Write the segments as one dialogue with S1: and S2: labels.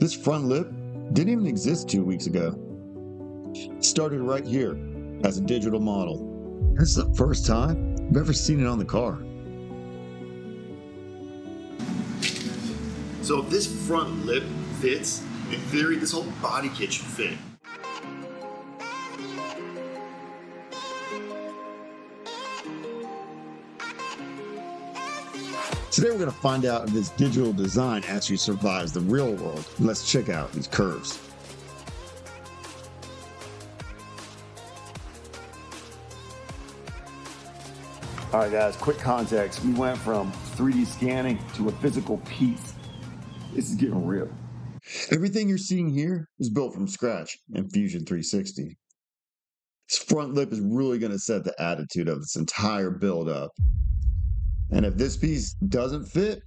S1: This front lip didn't even exist 2 weeks ago. It started right here as a digital model. This is the first time I've ever seen it on the car. So if this front lip fits, in theory, this whole body kit should fit. Today we're going to find out if this digital design actually survives the real world. Let's check out these curves. All right, guys, quick context. We went from 3D scanning to a physical piece. This is getting real. Everything you're seeing here is built from scratch in Fusion 360. This front lip is really going to set the attitude of this entire build up. And if this piece doesn't fit,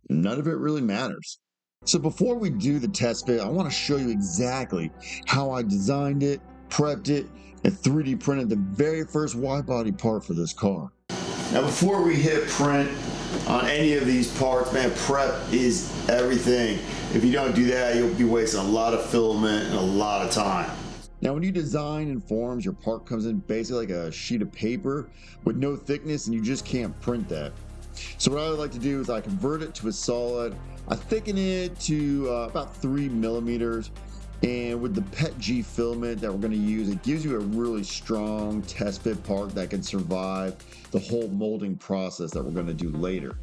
S1: none of it really matters. So before we do the test fit, I want to show you exactly how I designed it, prepped it, and 3D printed the very first widebody part for this car. Now before we hit print on any of these parts, man, prep is everything. If you don't do that, you'll be wasting a lot of filament and a lot of time. Now when you design in forms, your part comes in basically like a sheet of paper with no thickness, and you just can't print that. So what I would like to do is I convert it to a solid. I thicken it to about 3 millimeters. And with the PETG filament that we're going to use, it gives you a really strong test fit part that can survive the whole molding process that we're going to do later.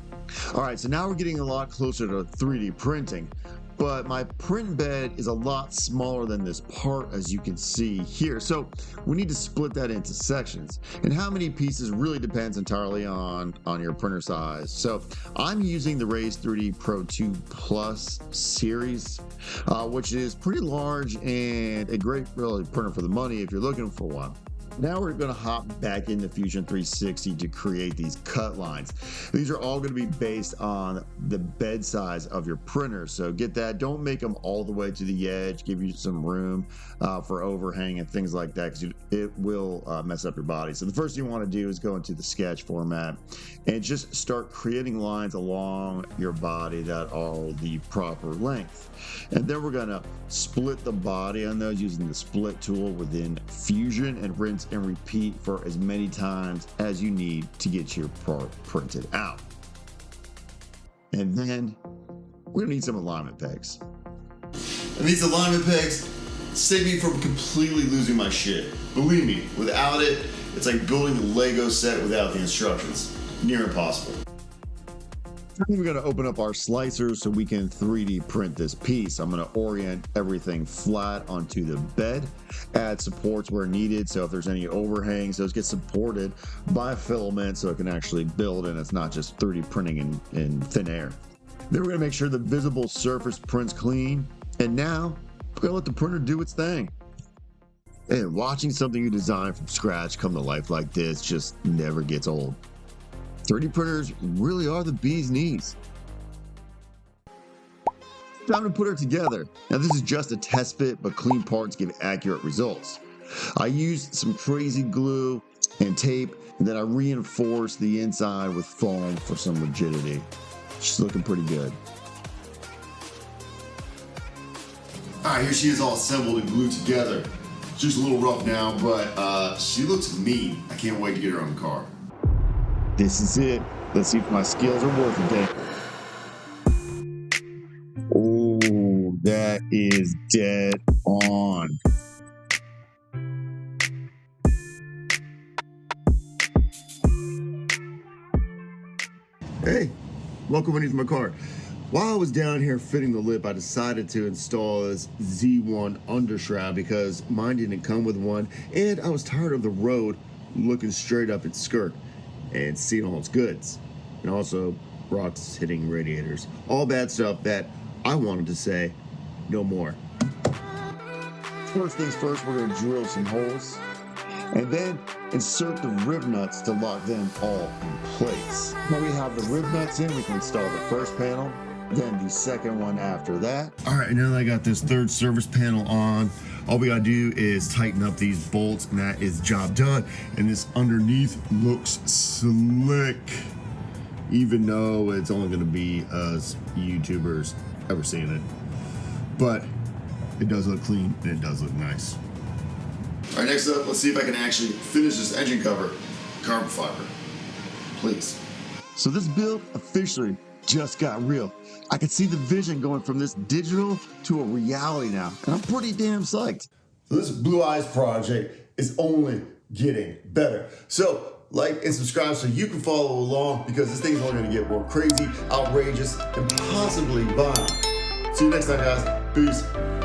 S1: All right, so now we're getting a lot closer to 3D printing, but my print bed is a lot smaller than this part, as you can see here. So we need to split that into sections, and how many pieces really depends entirely on your printer size. So I'm using the Raise 3D Pro 2 Plus series, which is pretty large and a great really printer for the money if you're looking for one. Now we're going to hop back into Fusion 360 to create these cut lines. These are all going to be based on the bed size of your printer. So get that. Don't make them all the way to the edge. Give you some room for overhang and things like that, because it will mess up your body. So the first thing you want to do is go into the sketch format and just start creating lines along your body that are the proper length. And then we're going to split the body on those using the split tool within Fusion, and rinse and repeat for as many times as you need to get your part printed out. And then we're going to need some alignment pegs. And these alignment pegs save me from completely losing my shit. Believe me, without it, it's like building a Lego set without the instructions. Near impossible. We're going to open up our slicers so we can 3D print this piece. I'm going to orient everything flat onto the bed, add supports where needed. So if there's any overhangs, those get supported by filament so it can actually build, and it's not just 3D printing in thin air. Then we're going to make sure the visible surface prints clean. And now we're going to let the printer do its thing. And watching something you design from scratch come to life like this just never gets old. 3D printers really are the bee's knees. Time to put her together. Now this is just a test fit, but clean parts give accurate results. I used some crazy glue and tape, and then I reinforced the inside with foam for some rigidity. She's looking pretty good. All right, here she is all assembled and glued together. She's a little rough now, but she looks mean. I can't wait to get her on the car. This is it. Let's see if my skills are worth it. Oh, that is dead on. Hey, welcome underneath my car. While I was down here fitting the lip, I decided to install this Z1 undershroud because mine didn't come with one, and I was tired of the road looking straight up its skirt and seeing all its goods, and also rocks hitting radiators. All bad stuff that I wanted to say no more. First things first, we're gonna drill some holes and then insert the rib nuts to lock them all in place. Now we have the rib nuts in, we can install the first panel, then the second one after that. All right, now that I got this third service panel on, all we gotta do is tighten up these bolts, and that is job done. And this underneath looks slick, even though it's only gonna be us YouTubers ever seeing it. but it does look clean and it does look nice. All right, next up, let's see if I can actually finish this engine cover carbon fiber. Please. So this build officially just got real. I can see the vision going from this digital to a reality now, and I'm pretty damn psyched. So this Blue Eyes project is only getting better. So like and subscribe so you can follow along, because this thing's only gonna get more crazy, outrageous, and possibly violent. See you next time, guys. Peace.